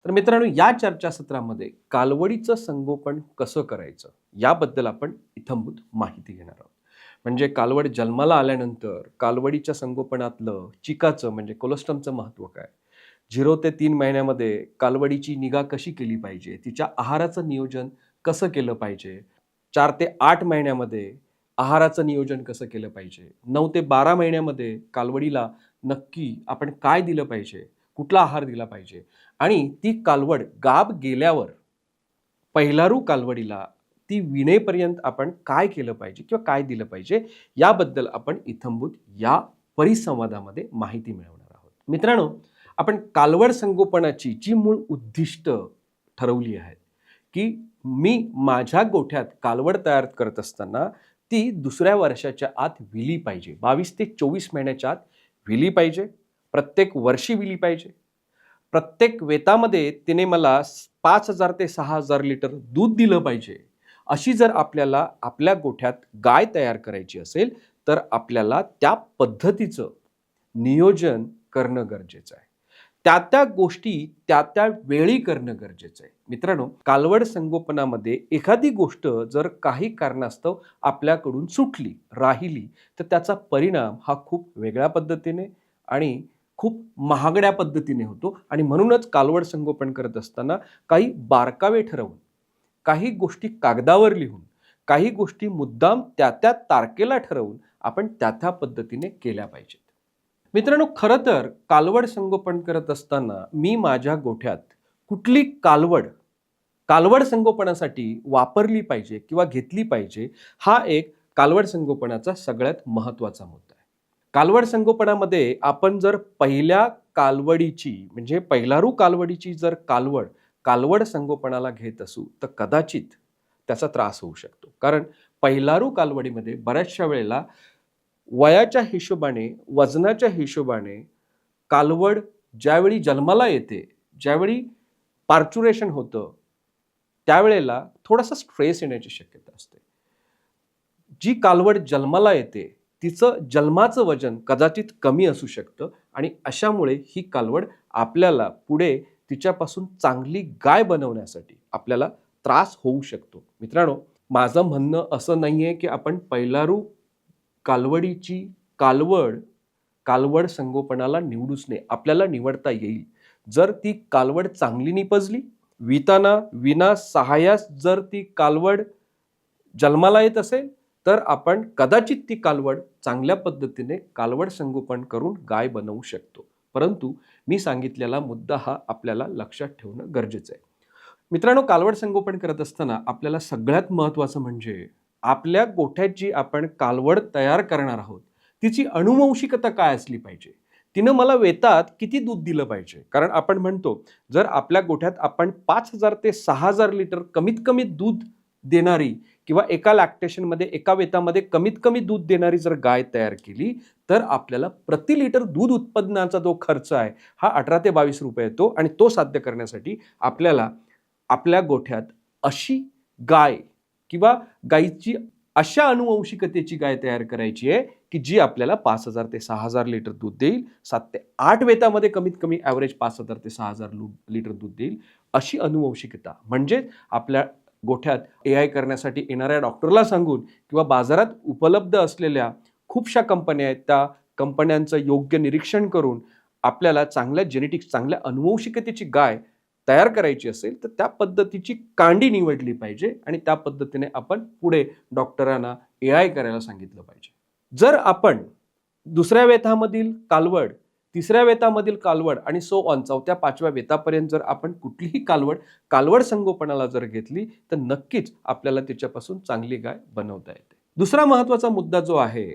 तर मित्रांनो, या चर्चासत्रामध्ये कालवडीचं संगोपन कसं करायचं याबद्दल आपण इत्थंभूत माहिती घेणार आहोत. म्हणजे कालवड जन्माला आल्यानंतर कालवडीच्या संगोपनातलं चिकाचं म्हणजे कोलोस्टमचं महत्त्व काय? 0 ते 3 महिन्यामध्ये कालवडीची निगा कशी केली पाहिजे? तिच्या आहाराचं नियोजन कसं केलं पाहिजे? 4 ते 8 महिन्यामध्ये आहाराचं नियोजन कसं केलं पाहिजे? 9 ते 12 महिन्यामध्ये कालवडीला नक्की आपण काय दिलं पाहिजे? कुठला आहार दिला पाहिजे? आणि ती कालवड गाभ गेल्यावर पहिलारू कालवडीला ती विणेपर्यंत आपण काय केलं पाहिजे किंवा काय दिलं पाहिजे याबद्दल आपण इत्थंभूत या परिसंवादामध्ये माहिती मिळवणार आहोत. मित्रांनो, आपण कालवड संगोपनाची जी मूळ उद्दिष्ट ठरवली आहेत की मी माझ्या गोठ्यात कालवड तयार करत असताना ती दुसऱ्या वर्षाच्या आत विली पाहिजे. 22 ते 24 महिन्याच्या आत विली पाहिजे. प्रत्येक वर्षी विली पाहिजे. प्रत्येक वेतामध्ये तिने मला 5,000 ते 6,000 लिटर दूध दिलं पाहिजे. अशी जर आपल्याला आपल्या गोठ्यात गाय तयार करायची असेल तर आपल्याला त्या पद्धतीचं नियोजन करणं गरजेचं आहे. त्या गोष्टी त्या वेळी करणं गरजेचं आहे. मित्रांनो, कालवड संगोपनामध्ये एखादी गोष्ट जर काही कारणास्तव आपल्याकडून सुटली, राहिली, तर त्याचा परिणाम हा खूप वेगळ्या पद्धतीने आणि खूप महागड्या पद्धतीने होतो. आणि म्हणूनच कालवड संगोपन करत असताना काही बारकावे ठरवून, काही गोष्टी कागदावर लिहून, काही गोष्टी मुद्दाम त्या तारखेला ठरवून आपण त्या पद्धतीने केल्या पाहिजेत. मित्रांनो, खरं तर कालवड संगोपन करत असताना मी माझ्या गोठ्यात कुठली कालवड संगोपनासाठी वापरली पाहिजे किंवा घेतली पाहिजे, हा एक कालवड संगोपनाचा सगळ्यात महत्त्वाचा मुद्दा आहे. कालवड संगोपनामध्ये आपण जर पहिल्या कालवडीची म्हणजे पहिलारू कालवडीची जर कालवड संगोपनाला घेत असू तर कदाचित त्याचा त्रास होऊ शकतो. कारण पहिलारू कालवडीमध्ये बऱ्याचशा वेळेला वयाच्या हिशोबाने, वजनाच्या हिशोबाने कालवड ज्यावेळी जन्माला येते, ज्यावेळी पार्च्युरेशन होतं, त्यावेळेला थोडासा स्ट्रेस येण्याची शक्यता असते. जी कालवड जन्माला येते तिचं जन्माचं वजन कदाचित कमी असू शकतं आणि अशामुळे ही कालवड आपल्याला पुढे तिच्यापासून चांगली गाय बनवण्यासाठी आपल्याला त्रास होऊ शकतो. मित्रांनो, माझं म्हणणं असं नाहीये की आपण पहिलारू कालवडीची कालवड संगोपनाला निवडूच नये. आपल्याला निवडता येईल. जर ती कालवड चांगली निपजली, विना सहाय्यास जर ती कालवड जन्माला येत असेल तर आपण कदाचित ती कालवड चांगल्या पद्धतीने कालवड संगोपन करून गाय बनवू शकतो. परंतु मी सांगितलेला मुद्दा हा आपल्याला लक्षात ठेवणं गरजेचं आहे. मित्रांनो, कालवड संगोपन करत असताना आपल्याला सगळ्यात महत्त्वाचं म्हणजे आपल्या गोठ्यात जी आपण कालवड तयार करणार आहोत तिची अनुवंशिकता काय असली पाहिजे. तिनं मला वेतात किती दूध दिलं पाहिजे. कारण आपण म्हणतो जर आपल्या गोठ्यात आपण 5,000 ते 6,000 लिटर कमीत कमी दूध देणारी किंवा एका लॅक्टेशनमध्ये एका वेतामध्ये कमीत कमी दूध देणारी जर गाय तयार केली तर आपल्याला प्रति लिटर दूध उत्पादनाचा जो खर्च आहे हा 18 ते 22 रुपये येतो. आणि तो साध्य करण्यासाठी आपल्याला आपल्या गोठ्यात अशी गाय किंवा गायीची अशा अनुवंशिकतेची गाय तयार करायची आहे की जी आपल्याला 5,000 ते 6,000 लिटर दूध देईल. 7 ते 8 वेतामध्ये कमीत कमी ॲव्हरेज 5,000 ते 6,000 लिटर दूध देईल. अशी अनुवंशिकता म्हणजे आपल्या गोठ्यात AI करण्यासाठी येणाऱ्या डॉक्टरला सांगून किंवा बाजारात उपलब्ध असलेल्या खूपशा कंपन्या आहेत, त्या कंपन्यांचं योग्य निरीक्षण करून आपल्याला चांगल्या जेनेटिक्स, चांगल्या अनुवंशिकतेची गाय तयार करायची असेल तर त्या पद्धतीची कांडी निवडली पाहिजे आणि त्या पद्धतीने आपण पुढे डॉक्टरांना AI करायला सांगितलं पाहिजे. जर आपण दुसऱ्या वेतामधील कालवड, तिसऱ्या वेतामधील कालवड आणि सो ऑन 4थ्या 5व्या वेतापर्यंत जर आपण कुठलीही कालवड संगोपनाला जर घेतली तर नक्कीच आपल्याला तिच्यापासून चांगली गाय बनवता येते. दुसरा महत्त्वाचा मुद्दा जो आहे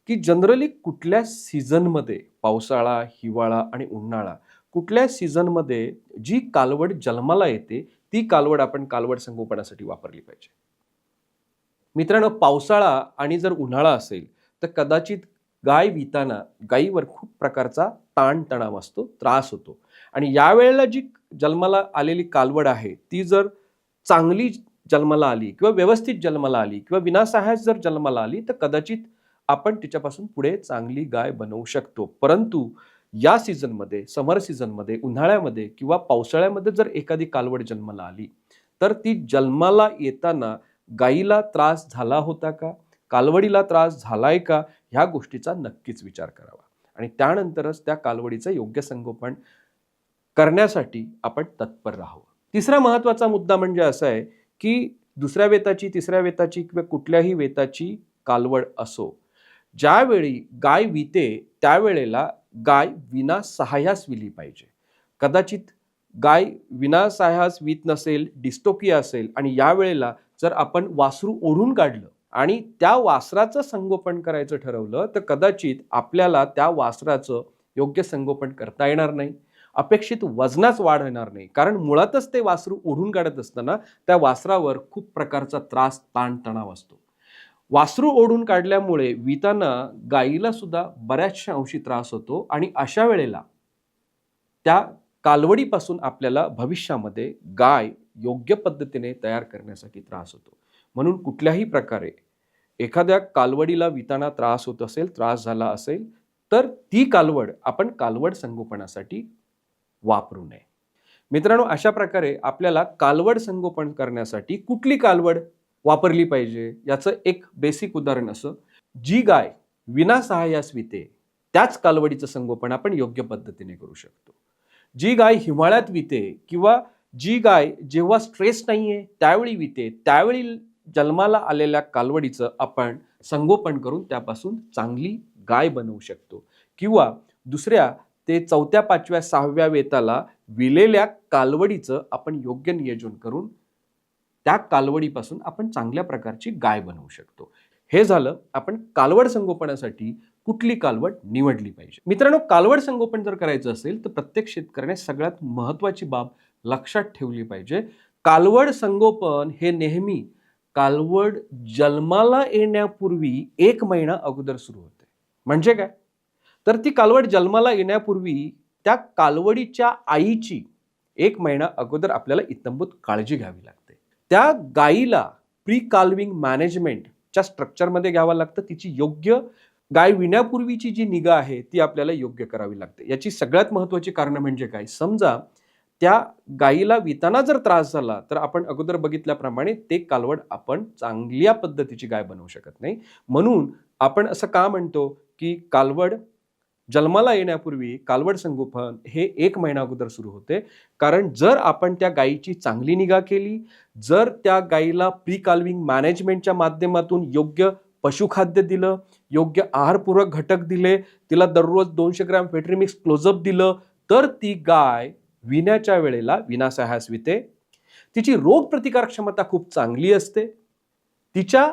की जनरली कुठल्या सीझनमध्ये, पावसाळा, हिवाळा आणि उन्हाळा, कुठल्या सीझनमध्ये जी कालवड जन्माला येते ती कालवड आपण कालवड संगोपनासाठी वापरली पाहिजे. मित्रांनो, पावसाळा आणि जर उन्हाळा असेल तर कदाचित गाय विताना गायीवर खूप प्रकारचा ताणतणाव असतो, त्रास होतो. आणि यावेळेला जी जन्माला आलेली कालवड आहे ती जर चांगली जन्माला आली किंवा व्यवस्थित जन्माला आली किंवा विनासहाय्यास जर जन्माला आली तर कदाचित आपण तिच्यापासून पुढे चांगली गाय बनवू शकतो. परंतु या सीझनमध्ये, समर सीझनमध्ये, उन्हाळ्यामध्ये किंवा पावसाळ्यामध्ये जर एखादी कालवड जन्माला आली, तर ती जन्माला येताना गायीला त्रास झाला होता का? कालवडीला त्रास झालाय का? ह्या गोष्टीचा नक्कीच विचार करावा आणि त्यानंतरच त्या कालवडीचं योग्य संगोपन करण्यासाठी आपण तत्पर राहावं. तिसरा महत्त्वाचा मुद्दा म्हणजे असा आहे, की दुसऱ्या वेताची, तिसऱ्या वेताची किंवा कुठल्याही वेताची कालवड असो, ज्यावेळी गाय विते त्यावेळेला गाय विनासहाय्यास विली पाहिजे. कदाचित गाय विनासहाय्यास वित नसेल, डिस्टोकिया असेल आणि यावेळेला जर आपण वासरू ओढून काढलं आणि त्या वासराचं संगोपन करायचं ठरवलं, तर कदाचित आपल्याला त्या वासराचं योग्य संगोपन करता येणार नाही. अपेक्षित वजनाच वाढ होणार नाही. कारण मुळातच ते वासरू ओढून काढत असताना त्या वासरावर खूप प्रकारचा त्रास, ताणतणाव असतो. वासरू ओढून काढल्यामुळे विताना गायीला सुद्धा बऱ्याचशा अंशी त्रास होतो आणि अशा वेळेला त्या कालवडीपासून आपल्याला भविष्यामध्ये गाय योग्य पद्धतीने तयार करण्यासाठी त्रास होतो. म्हणून कुठल्याही प्रकारे एखाद्या कालवडीला विताना त्रास होत असेल, त्रास झाला असेल, तर ती कालवड आपण कालवड संगोपनासाठी वापरू नये. मित्रांनो, अशा प्रकारे आपल्याला कालवड संगोपन करण्यासाठी कुठली कालवड वापरली पाहिजे याचं एक बेसिक उदाहरण असं, जी गाय विनासहाय्यास विते त्याच कालवडीचं संगोपन आपण योग्य पद्धतीने करू शकतो. जी गाय हिवाळ्यात विते किंवा जी गाय जेव्हा स्ट्रेस नाहीये त्यावेळी विते, त्यावेळी जन्माला आलेल्या कालवडीचं आपण संगोपन करून त्यापासून चांगली गाय बनवू शकतो. किंवा दुसऱ्या ते 4थ्या, 5व्या, 6व्या वेताला विलेल्या कालवडीचं आपण योग्य नियोजन करून त्या कालवडीपासून आपण चांगल्या प्रकारची गाय बनवू शकतो. हे झालं आपण कालवड संगोपनासाठी कुठली कालवड निवडली पाहिजे. मित्रांनो, कालवड संगोपन जर करायचं असेल तर प्रत्येक शेतकऱ्याने सगळ्यात महत्त्वाची बाब लक्षात ठेवली पाहिजे. कालवड संगोपन हे नेहमी कालवड जन्माला येण्यापूर्वी 1 महिना अगोदर सुरू होते. म्हणजे काय? तर ती कालवड जन्माला येण्यापूर्वी त्या कालवडीच्या आईची 1 महिना अगोदर आपल्याला इत्थंभूत काळजी घ्यावी लागते. त्या गायीला प्री काल्विंग मॅनेजमेंटच्या स्ट्रक्चरमध्ये घ्यावं लागतं. तिची योग्य गाय विण्यापूर्वीची जी निगा आहे ती आपल्याला योग्य करावी लागते. याची सगळ्यात महत्त्वाची कारणं म्हणजे काय? समजा त्या गायीला विताना जर त्रास झाला तर आपण अगोदर बघितल्याप्रमाणे ते कालवड आपण चांगल्या पद्धतीची गाय बनवू शकत नाही. म्हणून आपण असं का म्हणतो की कालवड जन्माला येण्यापूर्वी कालवड संगोपन हे 1 महिना अगोदर सुरू होते. कारण जर आपण त्या गायीची चांगली निगा केली, जर त्या गायीला प्री काल्विंग मॅनेजमेंटच्या माध्यमातून योग्य पशुखाद्य दिलं, योग्य आहारपूरक घटक दिले, तिला दररोज 200 ग्रॅम फेटरीमिक्स क्लोजअप दिलं, तर ती गाय विण्याच्या वेळेला विनासहाय्यास विते. तिची रोगप्रतिकारक क्षमता खूप चांगली असते. तिच्या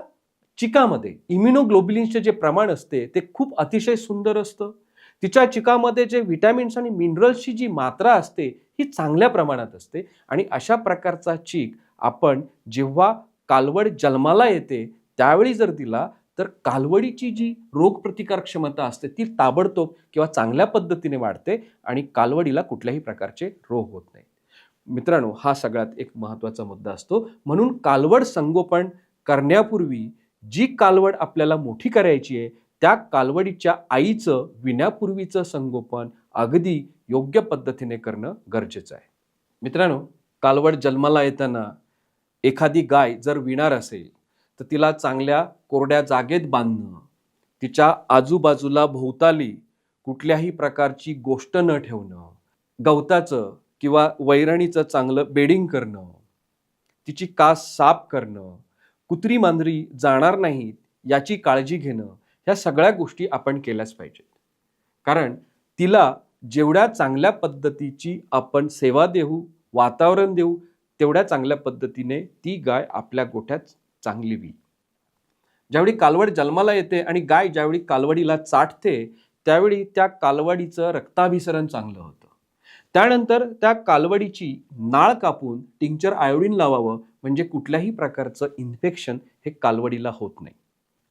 चिकामध्ये इम्युनोग्लोब्युलिन्सचे जे प्रमाण असते ते खूप अतिशय सुंदर असतं. तिच्या चिकामध्ये जे व्हिटॅमिन्स आणि मिनरल्सची जी मात्रा असते ही चांगल्या प्रमाणात असते आणि अशा प्रकारचा चीक आपण जेव्हा कालवड जन्माला येते त्यावेळी जर दिला तर कालवडीची जी रोगप्रतिकारक क्षमता असते ती ताबडतोब किंवा चांगल्या पद्धतीने वाढते आणि कालवडीला कुठल्याही प्रकारचे रोग होत नाहीत. मित्रांनो, हा सगळ्यात एक महत्त्वाचा मुद्दा असतो. म्हणून कालवड संगोपन करण्यापूर्वी जी कालवड आपल्याला मोठी करायची आहे त्या कालवडीच्या आईचं विण्यापूर्वीचं संगोपन अगदी योग्य पद्धतीने करणं गरजेचं आहे. मित्रांनो, कालवड जन्माला येताना एखादी गाय जर विणार असेल तर तिला चांगल्या कोरड्या जागेत बांधणं, तिच्या आजूबाजूला भोवताली कुठल्याही प्रकारची गोष्ट न ठेवणं, गवताचं किंवा वैरणीचं चांगलं बेडिंग करणं, तिची कास साफ करणं, कुत्री मांजरी जाणार नाहीत याची काळजी घेणं, ह्या सगळ्या गोष्टी आपण केल्याच पाहिजेत. कारण तिला जेवढ्या चांगल्या पद्धतीची आपण सेवा देऊ, वातावरण देऊ, तेवढ्या चांगल्या पद्धतीने ती गाय आपल्या गोठ्यात चांगली होईल. ज्यावेळी कालवड जन्माला येते आणि गाय ज्यावेळी कालवडीला चाटते त्यावेळी त्या कालवडीचं रक्ताभिसरण चांगलं होतं. त्यानंतर त्या कालवडीची नाळ कापून टिंक्चर आयोडीन लावावं म्हणजे कुठल्याही प्रकारचं इन्फेक्शन हे कालवडीला होत नाही.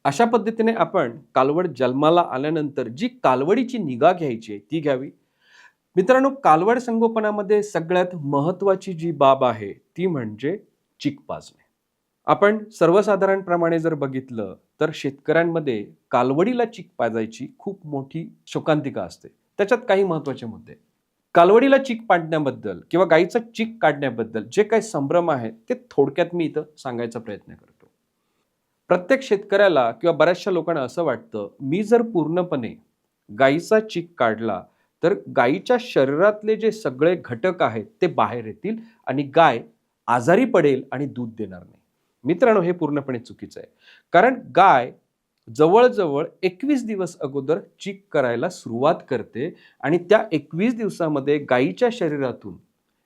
अशा पद्धतीने आपण कालवड जन्माला आल्यानंतर जी कालवडीची निगा घ्यायची आहे ती घ्यावी. मित्रांनो, कालवड संगोपनामध्ये सगळ्यात महत्त्वाची जी बाब आहे ती म्हणजे चीक पाजणे. आपण सर्वसाधारणप्रमाणे जर बघितलं तर शेतकऱ्यांमध्ये कालवडीला चीक पाजायची खूप मोठी शोकांतिका असते. त्याच्यात काही महत्त्वाचे मुद्दे. कालवडीला चीक पाडण्याबद्दल किंवा गाईचा चीक काढण्याबद्दल जे काही संभ्रम आहे ते थोडक्यात मी इथं सांगायचा प्रयत्न करतो. प्रत्येक शेतकऱ्याला किंवा बऱ्याचशा लोकांना असं वाटतं, मी जर पूर्णपणे गाईचा चीक काढला तर गाईच्या शरीरातले जे सगळे घटक आहेत ते बाहेर येतील आणि गाय आजारी पडेल आणि दूध देणार नाही. मित्रांनो, हे पूर्णपणे चुकीचं आहे. कारण गाय जवळ-जवळ 21 दिवस अगोदर चीक करायला सुरुवात करते आणि त्या 21 दिवसामध्ये गाईच्या शरीरातून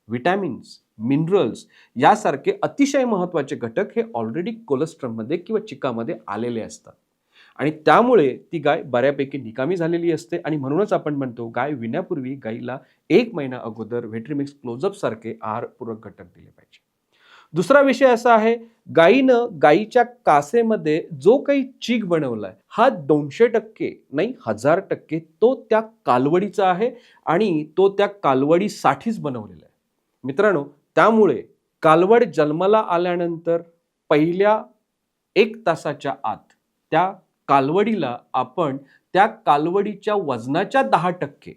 विटॅमिन्स, मिनरल्स यासारखे अतिशय महत्त्वाचे घटक हे ऑलरेडी कोलेस्ट्रॉलमध्ये किंवा चिकामध्ये आलेले असतात. आणि त्यामुळे ती गाय बऱ्यापैकी निकामी झालेली असते आणि म्हणूनच आपण म्हणतो गाय विण्यापूर्वी गाईला 1 महिना अगोदर व्हिट्रिमिक्स क्लोजअप सारखे आहारपूरक घटक दिले पाहिजे. दुसरा विषय असा आहे, गाईनं गाईच्या कासेमध्ये जो काही चीक बनवलाय हा 200% नाही 1000% तो त्या कालवडीचा आहे आणि तो त्या कालवडीसाठीच बनवलेला आहे. मित्रांनो, त्यामुळे कालवड जन्माला आल्यानंतर पहिल्या 1 तासाच्या आत त्या कालवडीला आपण त्या कालवडीच्या वजनाच्या 10%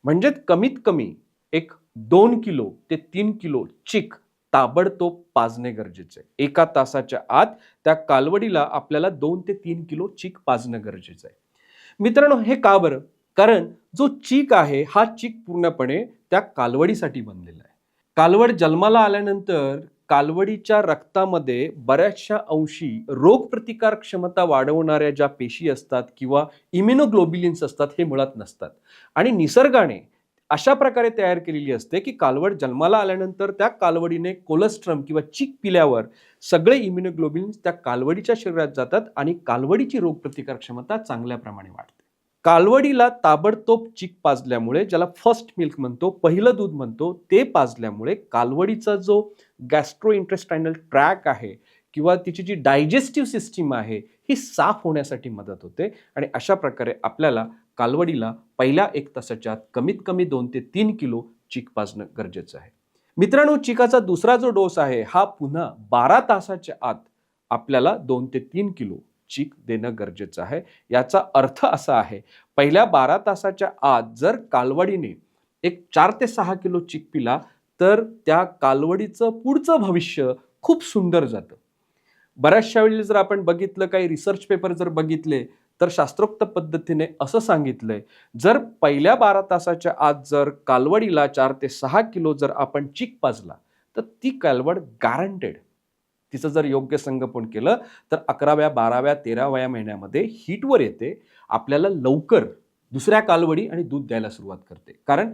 म्हणजे कमीत कमी एक 2 किलो ते 3 किलो चीक ताबडतोब पाजणे गरजेचे आहे. 1 तासाच्या आत त्या कालवडीला आपल्याला 2 ते 3 किलो चीक पाजणं गरजेचं आहे. मित्रांनो, हे का बरं? कारण जो चीक आहे हा चीक पूर्णपणे त्या कालवडीसाठी बनलेला आहे. कालवड जन्माला आल्यानंतर कालवडीच्या रक्तामध्ये बऱ्याचशा अंशी रोगप्रतिकार क्षमता वाढवणाऱ्या ज्या पेशी असतात किंवा इम्युनोग्लोब्युलिन्स असतात हे मुळात नसतात आणि निसर्गाने अशा प्रकारे तयार केलेली असते की कालवड जन्माला आल्यानंतर त्या कालवडीने कोलेस्ट्रॉल किंवा चीक पिल्यावर सगळे इम्युनोग्लोब्युलिन्स त्या कालवडीच्या शरीरात जातात आणि कालवडीची रोगप्रतिकार क्षमता चांगल्या प्रमाणे वाढते. कालवडीला ताबडतोब चीक पाजल्यामुळे, ज्याला फर्स्ट मिल्क म्हणतो, पहिलं दूध म्हणतो, ते पाजल्यामुळे कालवडीचा जो गॅस्ट्रोइंटेस्टायनल ट्रॅक आहे किंवा तिची जी डायजेस्टिव्ह सिस्टीम आहे ही साफ होण्यासाठी मदत होते आणि अशा प्रकारे आपल्याला कालवडीला पहिल्या 1 तासाच्या आत कमीत कमी 2 ते 3 किलो चीक पाजणं गरजेचं आहे. मित्रांनो, चिकाचा दुसरा जो डोस आहे हा पुन्हा 12 तासाच्या आत आपल्याला 2 ते 3 किलो चीक देणं गरजेचं आहे. याचा अर्थ असा आहे, पहिल्या 12 तासाच्या आत जर कालवडीने एक 4 ते 6 किलो चीक पिला तर त्या कालवडीचं पुढचं भविष्य खूप सुंदर जातं. बऱ्याचशा वेळी जर आपण बघितलं, काही रिसर्च पेपर जर बघितले तर शास्त्रोक्त पद्धतीने असं सांगितलंय, जर पहिल्या 12 तासाच्या आत जर कालवडीला 4 ते 6 किलो जर आपण चीक पाजला तर ती कालवड गॅरंटेड तिचं जर योग्य संगोपन केलं तर 11व्या, 12व्या, 13व्या महिन्यामध्ये हीटवर येते, आपल्याला लवकर दुसऱ्या कालवडी आणि दूध द्यायला सुरुवात करते. कारण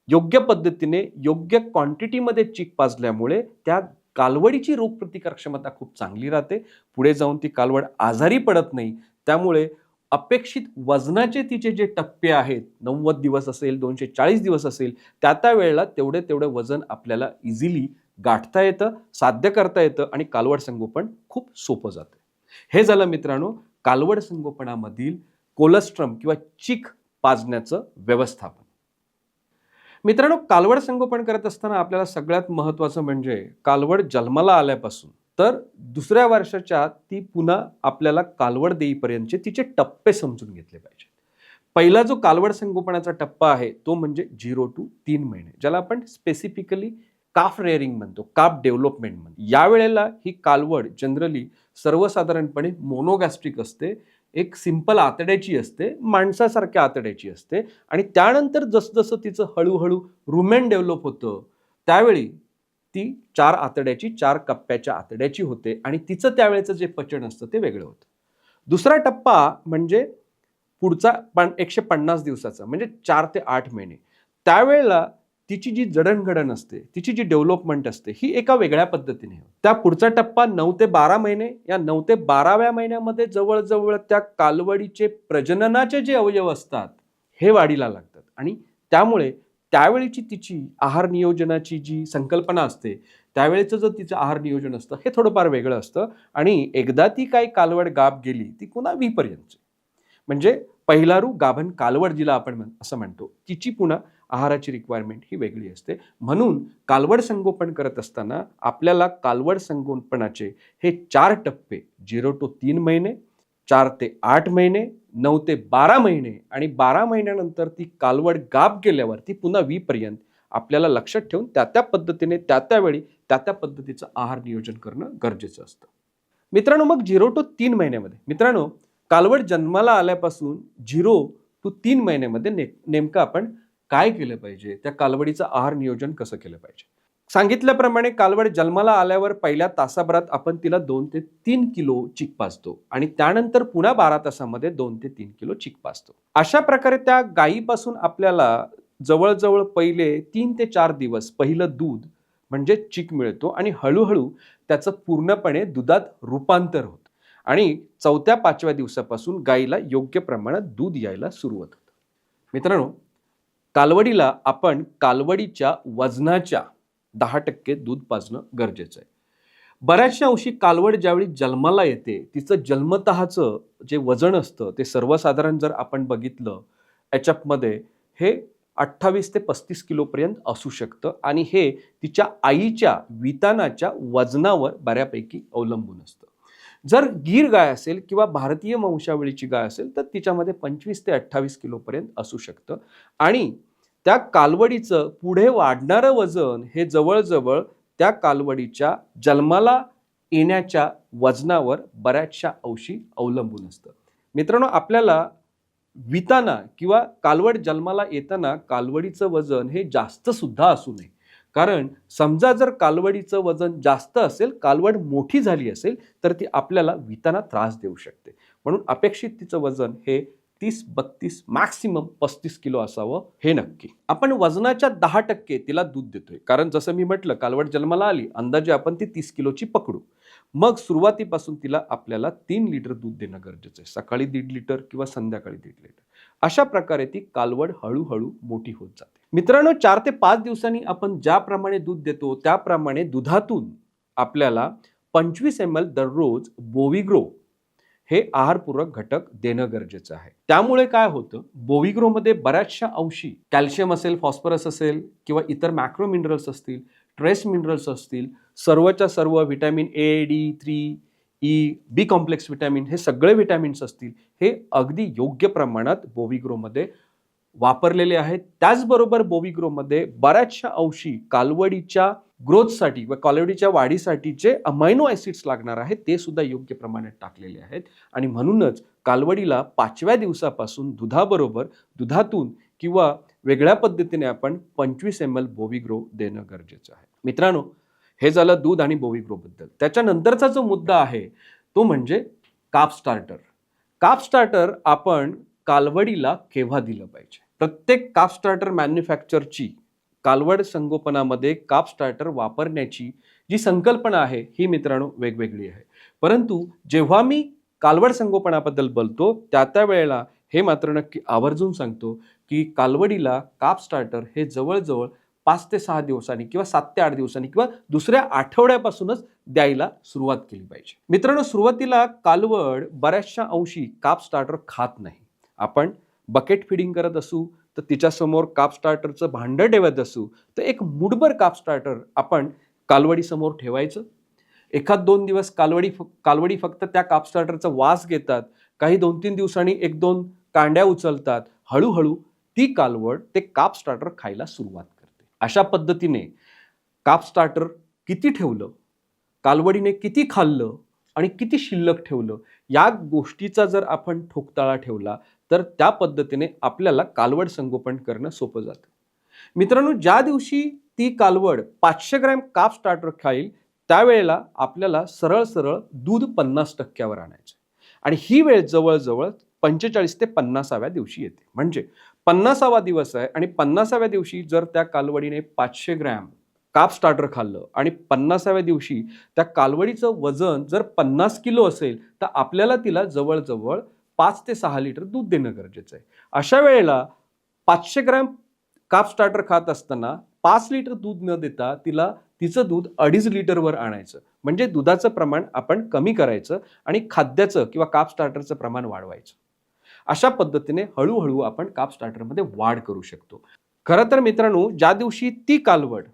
योग्य पद्धतीने योग्य क्वांटिटीमध्ये चीक पाजल्यामुळे त्या कालवडीची रोगप्रतिकार क्षमता खूप चांगली राहते. पुढे जाऊन ती कालवड आजारी पडत नाही. त्यामुळे अपेक्षित वजनाचे तिचे जे टप्पे आहेत, 90 दिवस असेल, 240 दिवस असेल, त्या वेळेला तेवढे वजन आपल्याला इझिली गाठता येतं, साध्य करता येतं आणि कालवड संगोपन खूप सोपं जातं. हे झालं मित्रांनो कालवड संगोपनामधील कोलेस्ट्रॉल किंवा चीक पाजण्याचं व्यवस्थापन. मित्रांनो, कालवड संगोपन करत असताना आपल्याला सगळ्यात महत्त्वाचं म्हणजे कालवड जन्माला आल्यापासून तर दुसऱ्या वर्षाच्या ती पुन्हा आपल्याला कालवड देईपर्यंतचे तिचे टप्पे समजून घेतले पाहिजेत. पहिला जो कालवड संगोपनाचा टप्पा आहे तो म्हणजे 0 to 3 महिने, ज्याला आपण स्पेसिफिकली काफ रेअरिंग म्हणतो, काफ डेव्हलपमेंट म्हणतो. या वेळेला ही कालवड जनरली सर्वसाधारणपणे मोनोगॅस्ट्रिक असते, एक सिंपल आतड्याची असते, माणसासारख्या आतड्याची असते आणि त्यानंतर जसजसं तिचं हळूहळू रुमेन डेव्हलप होतं त्यावेळी ती 4 आतड्याची, 4 कप्प्याच्या आतड्याची होते आणि तिचं त्यावेळेचं जे पचन असतं ते वेगळं होतं. दुसरा टप्पा म्हणजे पुढचा 150 दिवसाचा म्हणजे 4 ते 8 महिने. त्यावेळेला तिची जी जडणघडण असते, तिची जी डेव्हलपमेंट असते ही एका वेगळ्या पद्धतीने होते. त्या पुढचा टप्पा 9 ते 12 महिने. या 9 ते 12व्या महिन्यामध्ये जवळजवळ त्या कालवडीचे प्रजननाचे जे अवयव असतात हे वाढीला लागतात आणि त्यामुळे त्यावेळीची तिची आहार नियोजनाची जी संकल्पना असते, त्यावेळेचं जो तिचं आहार नियोजन असतं हे थोडंफार वेगळं असतं आणि एकदा ती काही कालवड गाभ गेली ती पुन्हा वीपर्यंत म्हणजे पहिलारू गाभण कालवड जिला आपण असं म्हणतो, तिची पुन्हा आहाराची रिक्वायरमेंट ही वेगळी असते. म्हणून कालवड संगोपन करत असताना आपल्याला कालवड संगोपनाचे हे 4 टप्पे 0 to 3 महिने, 4 ते 8 महिने, 9 ते 12 महिने आणि 12 महिन्यानंतर ती कालवड गाप गेल्यावर ती पुन्हा वीपर्यंत आपल्याला लक्षात ठेवून त्या पद्धतीने त्या वेळी त्या पद्धतीचं आहार नियोजन करणं गरजेचं असतं. मित्रांनो, मग 0 to 3 महिन्यामध्ये मित्रांनो कालवड जन्माला आल्यापासून 0 to 3 महिन्यामध्ये नेमकं आपण काय केलं पाहिजे, त्या कालवडीचं आहार नियोजन कसं केलं पाहिजे. सांगितल्याप्रमाणे कालवड जन्माला आल्यावर पहिल्या तासाभरात आपण तिला 2 ते 3 किलो चीक पाजतो आणि त्यानंतर पुन्हा 12 तासामध्ये 2 ते 3 किलो चीक पाजतो. अशा प्रकारे त्या गायीपासून आपल्याला जवळजवळ पहिले 3 ते 4 दिवस पहिलं दूध म्हणजे चीक मिळतो आणि हळूहळू त्याचं पूर्णपणे दुधात रूपांतर होतं आणि 4थ्या-5व्या दिवसापासून गायीला योग्य प्रमाणात दूध यायला सुरुवात होतं. मित्रांनो, कालवडीला आपण कालवडीच्या वजनाच्या 10% दूध पाजणं गरजेचं आहे. बऱ्याचशा अंशी कालवड ज्यावेळी जन्माला येते तिचं जन्मतःचं जे वजन असतं ते सर्वसाधारण जर आपण बघितलं याच्यामध्ये हे 28 ते 35 किलोपर्यंत असू शकतं आणि हे तिच्या आईच्या वितानाच्या वजनावर बऱ्यापैकी अवलंबून असतं. जर गीर गाय असेल किंवा भारतीय वंशावळीची गाय असेल तर तिच्यामध्ये 25 ते 28 किलोपर्यंत असू शकतं आणि त्या कालवडीचं पुढे वाढणारं वजन हे जवळजवळ त्या कालवडीच्या जन्माला येण्याच्या वजनावर बऱ्याचशा अंशी अवलंबून असतं. मित्रांनो, आपल्याला विताना किंवा कालवड जन्माला येताना कालवडीचं वजन हे जास्त सुद्धा असू नये. कारण समजा जर कालवडीचं वजन जास्त असेल, कालवड मोठी झाली असेल तर ती आपल्याला विताना त्रास देऊ शकते. म्हणून अपेक्षित तिचं वजन हे 30-32 मॅक्सिमम 35 किलो असावं हे नक्की. आपण वजनाच्या 10% तिला दूध देतोय. कारण जसं मी म्हटलं कालवड जन्माला आली अंदाजे आपण ती 30 किलोची पकडू. मग सुरुवातीपासून तिला आपल्याला 3 लिटर दूध देणं गरजेचं आहे. सकाळी 1.5 लिटर किंवा संध्याकाळी 1.5 लिटर. अशा प्रकारे ती कालवड हळूहळू मोठी होत जाते. मित्रांनो, 4 ते 5 दिवसांनी आपण ज्याप्रमाणे दूध देतो त्याप्रमाणे दुधातून आपल्याला 25 ml दररोज बोविग्रो हे आहारपूरक घटक देणं गरजेचं आहे. त्यामुळे काय होतं, बोविग्रोमध्ये बऱ्याचशा अंशी कॅल्शियम असेल, फॉस्फरस असेल किंवा इतर मॅक्रो मिनरल्स असतील, ट्रेस मिनरल्स असतील, सर्वच्या सर्व vitamin A, D, 3, E, B complex vitamin हे सगळे व्हिटॅमिन्स असतील हे अगदी योग्य प्रमाणात बोविग्रोमध्ये वापरलेले आहेत. त्याचबरोबर बोविग्रोमध्ये बऱ्याचशा अंशी कालवडीच्या ग्रोथसाठी व कालवडीच्या वाढीसाठी जे अमायनो ॲसिड्स लागणार आहेत ते सुद्धा योग्य प्रमाणात टाकलेले आहेत आणि म्हणूनच कालवडीला 5व्या दिवसापासून दुधातून किंवा वेगळ्या पद्धतीने आपण 25 ml बोविग्रो देणं गरजेचं आहे. मित्रांनो, हे झालं दूध आणि बोविग्रोबद्दल. त्याच्यानंतरचा जो मुद्दा आहे तो म्हणजे काफ स्टार्टर. काफ स्टार्टर आपण कालवडीला केव्हा दिलं पाहिजे. प्रत्येक काफ स्टार्टर मॅन्युफॅक्चरची कालवड संगोपनामध्ये काफ स्टार्टर वापरण्याची जी संकल्पना आहे ही मित्रांनो वेगवेगळी आहे. परंतु जेव्हा मी कालवड संगोपनाबद्दल बोलतो त्या वेळेला हे मात्र नक्की आवर्जून सांगतो की कालवडीला काफ स्टार्टर हे जवळजवळ 5 ते 6 दिवसांनी किंवा 7 ते 8 दिवसांनी किंवा दुसऱ्या आठवड्यापासूनच द्यायला सुरुवात केली पाहिजे. मित्रांनो, सुरुवातीला कालवड बऱ्याचशा अंशी काफ स्टार्टर खात नाही. आपण बकेट फिडिंग करत असू तर तिच्यासमोर काफ स्टार्टरचं भांडं ठेवत असू तर एक मुठभर काफ स्टार्टर आपण कालवडीसमोर ठेवायचं. 1-2 दिवस कालवडी फक्त त्या काफ स्टार्टरचा वास घेतात. काही 2-3 दिवसांनी 1-2 कांड्या उचलतात. हळूहळू ती कालवड ते काफ स्टार्टर खायला सुरुवात करते. अशा पद्धतीने काफ स्टार्टर किती ठेवलं, कालवडीने किती खाल्लं आणि किती शिल्लक ठेवलं या गोष्टीचा जर आपण ठोकताळा ठेवला तर त्या पद्धतीने आपल्याला कालवड संगोपन करणं सोपं जातं. मित्रांनो, ज्या दिवशी ती कालवड 500 ग्रॅम काफ स्टार्टर खाईल त्यावेळेला आपल्याला सरळ दूध 50% आणायचं आणि ही वेळ जवळजवळ 45 ते 50व्या दिवशी येते. म्हणजे 50वा दिवस आहे आणि 50व्या दिवशी जर त्या कालवडीने 500 ग्रॅम काफ स्टार्टर खाल्लं आणि 50व्या दिवशी त्या कालवडीचं वजन जर 50 किलो असेल तर आपल्याला तिला जवळजवळ 5 ते 6 लिटर दूध देणं गरजेचं आहे. अशा वेळेला 500 ग्रॅम काफ स्टार्टर खात असताना 5 लिटर दूध न देता तिला तिचं दूध 2.5 लिटरवर आणायचं. म्हणजे दुधाचं प्रमाण आपण कमी करायचं आणि खाद्याचं किंवा काफ स्टार्टरचं प्रमाण वाढवायचं. अशा पद्धतीने हळूहळू आपण काफ स्टार्टरमध्ये वाढ करू शकतो. खरं तर मित्रांनो, ज्या दिवशी ती कालवड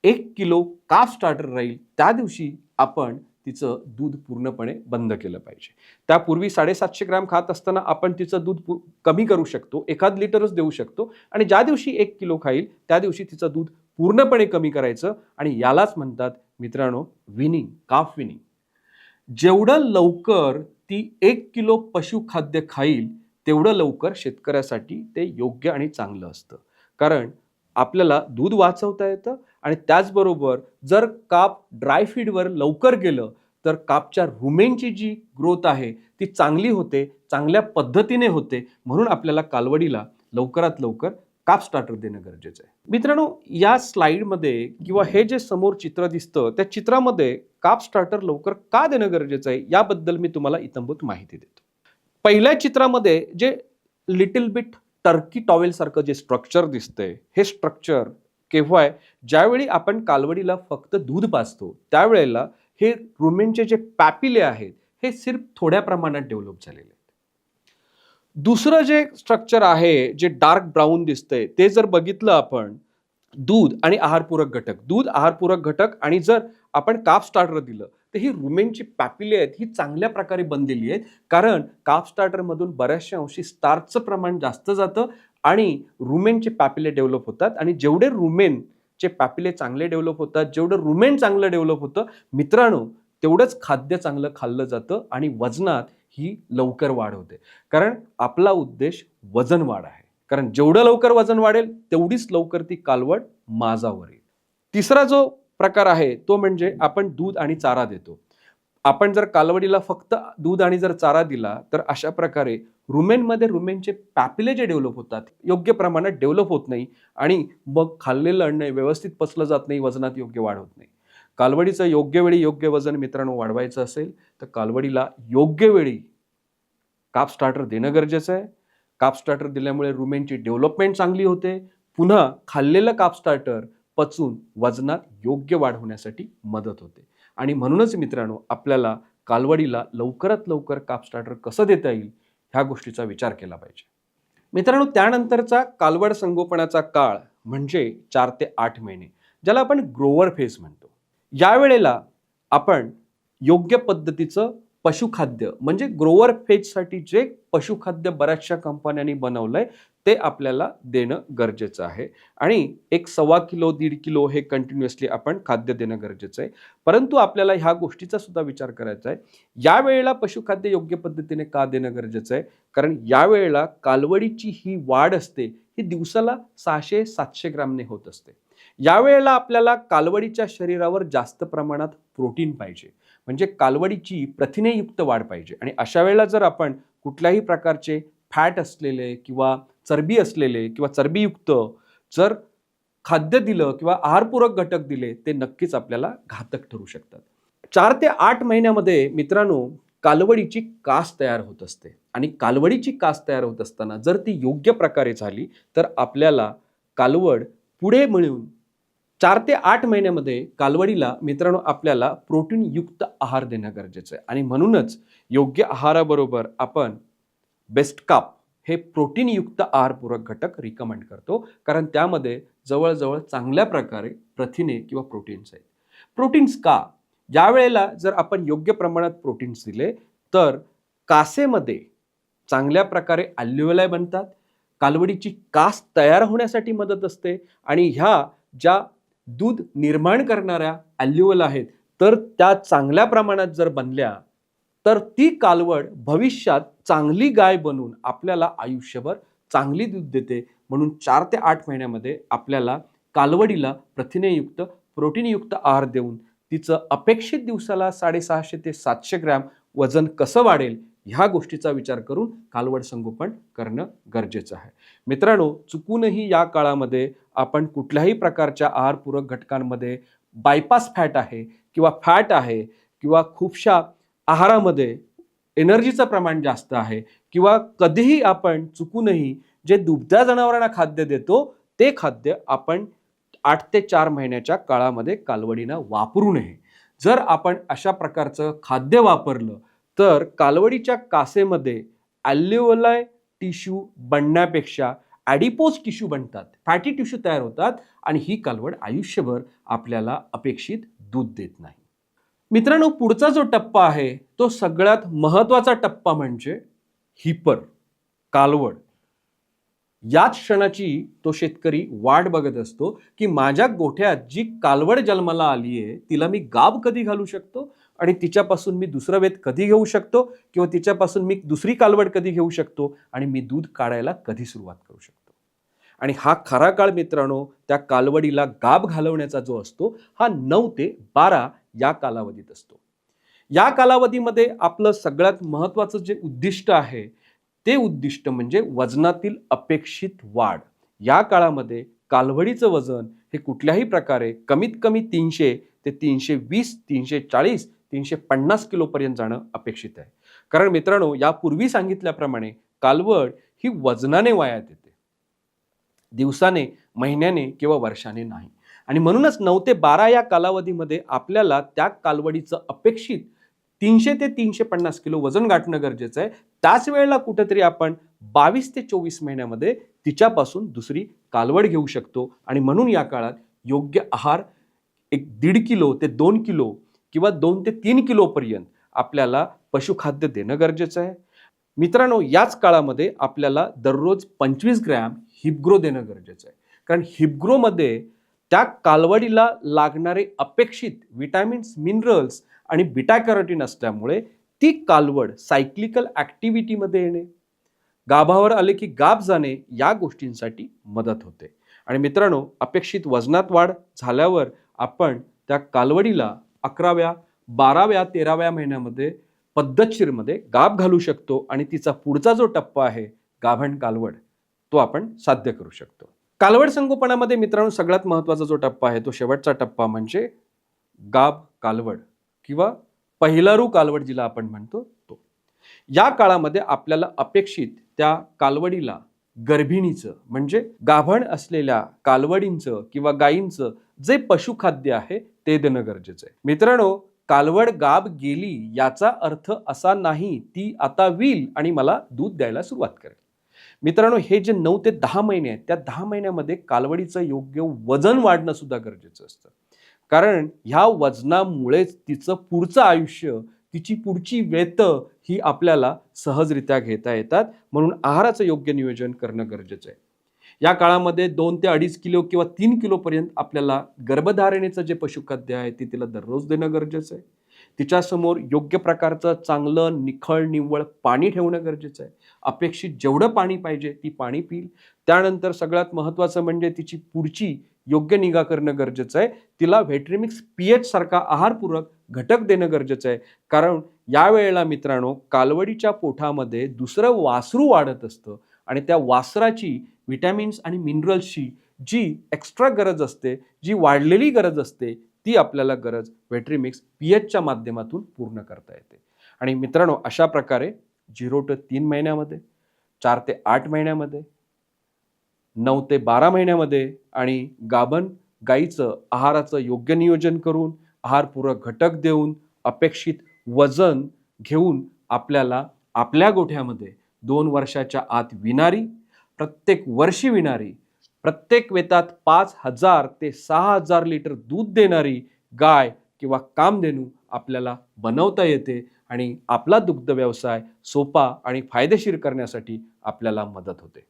1 किलो काफ स्टार्टर राहील त्या दिवशी आपण तिचं दूध पूर्णपणे बंद केलं पाहिजे. त्यापूर्वी 750 ग्रॅम खात असताना आपण तिचं दूध कमी करू शकतो, 1 लिटरच देऊ शकतो आणि ज्या दिवशी 1 किलो खाईल त्या दिवशी तिचं दूध पूर्णपणे कमी करायचं आणि यालाच म्हणतात मित्रांनो विनिंग, काफ विनिंग. जेवढं लवकर ती 1 किलो पशुखाद्य खाईल तेवढं लवकर शेतकऱ्यासाठी ते योग्य आणि चांगलं असतं. कारण आपल्याला दूध वाचवता येतं आणि त्याचबरोबर जर काप ड्राय फीडवर लवकर गेलं तर कापच्या रुमेनची जी ग्रोथ आहे ती चांगली होते, चांगल्या पद्धतीने होते. म्हणून आपल्याला कालवडीला लवकरात लवकर काप स्टार्टर देणं गरजेचं आहे. मित्रांनो, या स्लाइडमध्ये किंवा हे जे समोर चित्र दिसतं त्या चित्रामध्ये काप स्टार्टर लवकर का देणं गरजेचं आहे याबद्दल मी तुम्हाला इत्थंभूत माहिती देतो. पहिल्या चित्रामध्ये जे लिटिल बिट टर्की टॉवेल सारखं जे स्ट्रक्चर दिसतंय, हे स्ट्रक्चर केव्हा आहे? ज्यावेळी आपण कालवडीला फक्त दूध पाजतो त्यावेळेला हे रुमेनचे जे पॅपिले आहेत हे सिर्फ थोड्या प्रमाणात डेव्हलप झालेले आहेत. दुसरं जे स्ट्रक्चर आहे जे डार्क ब्राऊन दिसतंय ते जर बघितलं आपण, दूध आणि आहारपूरक घटक, दूध आहारपूरक घटक आणि जर आपण काप स्टार्टर दिलं तर ही रुमेनची पॅपिले आहेत ही चांगल्या प्रकारे बनलेली आहेत. कारण काप स्टार्टर मधून बऱ्याचशा अंशी स्टार्चचं प्रमाण जास्त जातं आणि रुमेनचे पॅपिले डेव्हलप होतात आणि जेवढे रुमेनचे पॅपिले चांगले डेव्हलप होतात, जेवढं रुमेन चांगलं डेव्हलप होतं मित्रांनो, तेवढंच खाद्य चांगलं खाल्लं जातं आणि वजनात ही लवकर वाढ होते. कारण आपला उद्देश वजन वाढ आहे. कारण जेवढं लवकर वजन वाढेल तेवढीच लवकर ती कालवड माझावर येईल. तिसरा जो प्रकार आहे तो म्हणजे आपण दूध आणि चारा देतो. आपण जर कालवडीला फक्त दूध आणि जर चारा दिला तर अशा प्रकारे रुमेनमध्ये रुमेनचे पॅपिले जे डेव्हलप होतात योग्य प्रमाणात डेव्हलप होत नाही आणि मग खाल्लेलं अन्न व्यवस्थित पचलं जात नाही, वजनात योग्य वाढ होत नाही. कालवडीचं योग्य वेळी योग्य वजन मित्रांनो वाढवायचं असेल तर कालवडीला योग्य वेळी काप स्टार्टर देणं गरजेचं आहे. काप स्टार्टर दिल्यामुळे रुमेनची डेव्हलपमेंट चांगली होते. पुन्हा खाल्लेलं काप स्टार्टर पचून वजनात योग्य वाढ होण्यासाठी मदत होते. आणि म्हणूनच मित्रांनो, आपल्याला कालवडीला लवकरात लवकर काप स्टार्टर कसं देता येईल ह्या गोष्टीचा विचार केला पाहिजे. मित्रांनो, त्यानंतरचा कालवड संगोपनाचा काळ म्हणजे 4 ते 8 महिने, ज्याला आपण ग्रोवर फेज म्हणतो. यावेळेला आपण योग्य पद्धतीचं पशुखाद्य म्हणजे ग्रोवर फेजसाठी जे पशुखाद्य बऱ्याचशा कंपन्यांनी बनवलंय ते आपल्याला देणं गरजेचं आहे आणि 1.25 किलो 1.5 किलो हे कंटिन्युअसली आपण खाद्य देणं गरजेचं आहे. परंतु आपल्याला ह्या गोष्टीचा सुद्धा विचार करायचा आहे, यावेळेला पशुखाद्य योग्य पद्धतीने का देणं गरजेचं आहे? कारण यावेळेला कालवडीची ही वाढ असते ही दिवसाला 600-700 ग्रामने होत असते. यावेळेला आपल्याला कालवडीच्या शरीरावर जास्त प्रमाणात प्रोटीन पाहिजे, म्हणजे कालवडीची प्रथिनेयुक्त वाढ पाहिजे. आणि अशा वेळेला जर आपण कुठल्याही प्रकारचे फॅट असलेले किंवा चरबी असलेले किंवा चरबीयुक्त जर खाद्य दिलं किंवा आहारपूरक घटक दिले ते नक्कीच आपल्याला घातक ठरू शकतात. 4 ते 8 महिन्यामध्ये मित्रांनो कालवडीची कास तयार होत असते आणि कालवडीची कास तयार होत असताना जर ती योग्य प्रकारे झाली तर आपल्याला कालवड पुढे मिळून 4 ते 8 महिन्यामध्ये कालवडीला मित्रांनो आपल्याला प्रोटीनयुक्त आहार देणं गरजेचं आहे. आणि म्हणूनच योग्य आहाराबरोबर आपण बेस्ट काप हे प्रोटीनयुक्त आहारपूरक घटक रिकमेंड करतो. कारण त्यामध्ये जवळजवळ चांगल्या प्रकारे प्रथिने किंवा प्रोटीन्स आहेत. प्रोटीन्स का? यावेळेला जर आपण योग्य प्रमाणात प्रोटीन्स दिले तर कासेमध्ये चांगल्या प्रकारे अल्व्हेओलाई बनतात, कालवडीची कास तयार होण्यासाठी मदत असते आणि ह्या ज्या दूध निर्माण करणाऱ्या अल्व्हेओल आहेत तर त्या चांगल्या प्रमाणात जर बनल्या तर ती कालवड भविष्यात चांगली गाय बनून आपल्याला आयुष्यभर चांगली दूध देते. म्हणून 4 ते 8 महिन्यामध्ये आपल्याला कालवडीला प्रथिनेयुक्त प्रोटीनयुक्त आहार देऊन तिचं अपेक्षित दिवसाला 650 ते 700 ग्रॅम वजन कसं वाढेल ह्या गोष्टीचा विचार करून कालवड संगोपन करणं गरजेचं आहे. मित्रांनो, चुकूनही या काळामध्ये आपण कुठल्याही प्रकारच्या आहारपूरक घटकांमध्ये बायपास फॅट आहे किंवा फॅट आहे किंवा खूपशा आहारामध्ये एनर्जीचं प्रमाण जास्त आहे किंवा कधीही आपण चुकूनही जे दुभत्या जनावरांना खाद्य देतो ते खाद्य आपण 8 ते 4 महिन्याच्या काळामध्ये कालवडीनं वापरू नये. जर आपण अशा प्रकारचं खाद्य वापरलं तर कालवडीच्या कासेमध्ये अल्व्हेओलाई टिश्यू बनण्यापेक्षा ॲडिपोज टिश्यू बनतात, फॅटी टिश्यू तयार होतात आणि ही कालवड आयुष्यभर आपल्याला अपेक्षित दूध देत नाही. मित्रांनो, पुढचा जो टप्पा आहे तो सगळ्यात महत्वाचा टप्पा म्हणजे हिपर, कालवड. याच क्षणाची तो शेतकरी वाट बघत असतो की माझ्या गोठ्यात जी कालवड जन्माला आली आहे तिला मी गाब कधी घालू शकतो आणि तिच्यापासून मी दुसरं वेत कधी घेऊ शकतो किंवा तिच्यापासून मी दुसरी कालवड कधी घेऊ शकतो आणि मी दूध काढायला कधी सुरुवात करू शकतो. आणि हा खरा काळ मित्रांनो त्या कालवडीला गाब घालवण्याचा जो असतो हा 9 ते 12 या कालावधीत असतो. या कालावधीमध्ये आपलं सगळ्यात महत्वाचं जे उद्दिष्ट आहे ते उद्दिष्ट म्हणजे वजनातील अपेक्षित वाढ. या काळामध्ये कालवडीचं वजन हे कुठल्याही प्रकारे कमीत कमी 300 ते 320, 340, 350 किलो पर्यंत जाणं अपेक्षित आहे. कारण मित्रांनो, यापूर्वी सांगितल्याप्रमाणे कालवड ही वजनाने वयात येते, दिवसाने, महिन्याने किंवा वर्षाने नाही. आणि म्हणूनच 9 ते 12 या कालावधीमध्ये आपल्याला त्या कालवडीचं अपेक्षित 300 ते 350 किलो वजन गाठणं गरजेचं आहे. त्याच वेळेला कुठेतरी आपण 22 ते 24 महिन्यामध्ये तिच्यापासून दुसरी कालवड घेऊ शकतो. आणि म्हणून या काळात योग्य आहार 1.5 किलो ते 2 किलो किंवा 2 ते 3 किलो पर्यंत आपल्याला पशुखाद्य देणं गरजेचं आहे. मित्रांनो, याच काळामध्ये आपल्याला दररोज 25 ग्रॅम हिपग्रो देणं गरजेचं आहे. कारण हिपग्रोमध्ये त्या कालवडीला लागणारे अपेक्षित विटॅमिन्स, मिनरल्स आणि बीटा कॅरोटीन असल्यामुळे ती कालवड सायक्लिकल ॲक्टिव्हिटीमध्ये येणे, गाभावर आले की गाभ जाणे या गोष्टींसाठी मदत होते. आणि मित्रांनो, अपेक्षित वजनात वाढ झाल्यावर आपण त्या कालवडीला 11व्या, 12व्या, 13व्या महिन्यामध्ये पद्धतशीरमध्ये गाभ घालू शकतो आणि तिचा पुढचा जो टप्पा आहे गाभण कालवड तो आपण साध्य करू शकतो. कालवड संगोपनामध्ये मित्रांनो सगळ्यात महत्त्वाचा जो टप्पा आहे तो शेवटचा टप्पा म्हणजे गाभ कालवड किंवा पहिलारू कालवड जिला आपण म्हणतो तो. या काळामध्ये आपल्याला अपेक्षित त्या कालवडीला गर्भिणीचं म्हणजे गाभण असलेल्या कालवडींचं किंवा गायींचं जे पशुखाद्य आहे ते देणं गरजेचं आहे. मित्रांनो, कालवड गाभ गेली याचा अर्थ असा नाही ती आता विल आणि मला दूध द्यायला सुरुवात करेल. मित्रांनो, हे जे 9 ते 10 महिने आहेत त्या 10 महिन्यामध्ये कालवडीचं योग्य वजन वाढणं सुद्धा गरजेचं असतं. कारण ह्या वजनामुळेच तिचं पुढचं आयुष्य, तिची पुढची वेत ही आपल्याला सहजरित्या घेता येतात. म्हणून आहाराचं योग्य नियोजन करणं गरजेचं आहे. या काळामध्ये 2 ते 2.5 किलो किंवा 3 किलो पर्यंत आपल्याला गर्भधारणेचं जे पशुखाद्य आहे ते तिला दररोज देणं गरजेचं आहे. तिच्यासमोर योग्य प्रकारचं चांगलं निखळ निव्वळ पाणी ठेवणं गरजेचं आहे. अपेक्षित जेवढं पाणी पाहिजे ती पाणी पिईल. त्यानंतर सगळ्यात महत्त्वाचं म्हणजे तिची पुढची योग्य निगा करणं गरजेचं आहे. तिला व्हिटॅमिक्स पीएच सारखा आहारपूरक घटक देणं गरजेचं आहे. कारण या वेळेला मित्रांनो कालवडीच्या पोटामध्ये दुसरं वासरू वाढत असतं आणि त्या वासराची विटॅमिन्स आणि मिनरल्सची जी एक्स्ट्रा गरज असते, जी वाढलेली गरज असते ती आपल्याला गरज व्हिटॅमिक्स पीएचच्या माध्यमातून पूर्ण करता येते. आणि मित्रांनो, अशा प्रकारे 0 ते 3 महिन्यामध्ये, 4 ते 8 महिन्यामध्ये, 9 ते 12 महिन्यामध्ये आणि गाभण गाईचं आहाराचं योग्य नियोजन करून आहारपूरक घटक देऊन अपेक्षित वजन घेऊन आपल्याला आपल्या गोठ्यामध्ये 2 वर्षाच्या आत विणारी, प्रत्येक वर्षी विणारी, प्रत्येक वेतात 5,000 ते 6,000 लिटर दूध देणारी गाय किंवा कामधेनू आपल्याला बनवता येते आणि आपला दुग्ध व्यवसाय सोपा आणि फायदेशीर करण्यासाठी आपल्याला मदत होते.